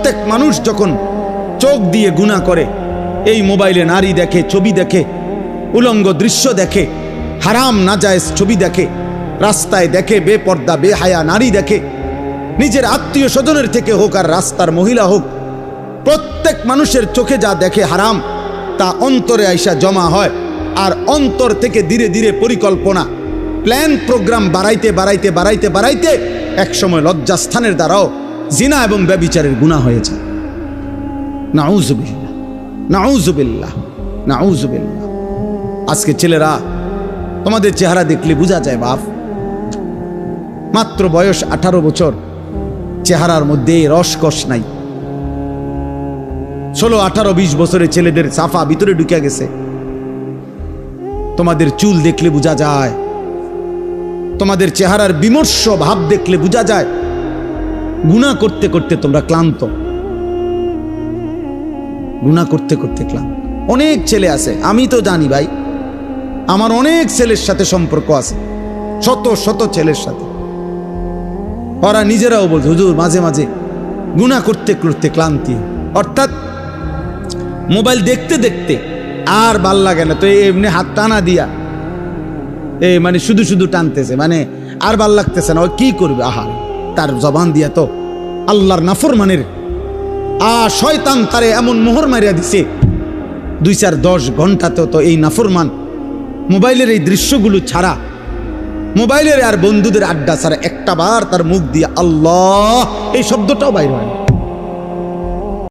প্রত্যেক মানুষ যখন চোখ দিয়ে গুনাহ করে, এই মোবাইলে নারী দেখে, ছবি দেখে, উলঙ্গ দৃশ্য দেখে, হারাম নাজায়েজ ছবি দেখে, রাস্তায় দেখে বেপর্দা বেহায়া নারী দেখে, নিজের আত্মীয় স্বজনের থেকে হোক আর রাস্তার মহিলা হোক, প্রত্যেক মানুষের চোখে যা দেখে হারাম, তা অন্তরে আইসা জমা হয়। আর অন্তর থেকে ধীরে ধীরে পরিকল্পনা, প্ল্যান, প্রোগ্রাম বাড়াইতে বাড়াইতে বাড়াইতে বাড়াইতে একসময় লজ্জাস্থানের দ্বারাও জিনা এবং ব্যভিচারের গুনাহ হয়ে যায়। নাউযুবিল্লাহ, নাউযুবিল্লাহ, নাউযুবিল্লাহ। আজকে ছেলেরা, তোমাদের চেহারা দেখলে বোঝা যায় বাপ, মাত্র বয়স 18 বছর, চেহারার মধ্যে রসকস নাই। 16, 18, 20 বছরের ছেলেদের সাফা ভিতরে ঢুকে গেছে। তোমাদের চুল দেখলে বোঝা যায়, তোমাদের চেহারার বিমর্ষ ভাব দেখলে বোঝা যায় গুনাহ করতে করতে তোমরা ক্লান্ত, গুনাহ করতে করতে ক্লান্ত। অনেক ছেলে আছে, আমি তো জানি ভাই, আমার অনেক ছেলের সাথে সম্পর্ক আছে, শত শত ছেলের সাথে। ওরা নিজেরাও বলছে, হুজুর মাঝে মাঝে গুনাহ করতে করতে ক্লান্তি, অর্থাৎ মোবাইল দেখতে দেখতে আর ভাল লাগে না, তো এমনি হাত টানা দিয়া মানে শুধু শুধু টানতেছে, মানে আর ভাল লাগতেছে না, ও কি করবে? আহা, তার জবান দিয়া তো আল্লাহর নাফরমানের শয়তান তারে এমন মোহর মারিয়া দিছে, 2-4-10 ঘন্টাতেও তো এই নাফরমান মোবাইলের এই দৃশ্যগুলো ছাড়া, মোবাইলের আর বন্ধুদের আড্ডা ছাড়া একটা বার তার মুখ দিয়ে আল্লাহ এই শব্দটাও বাইর হয় না।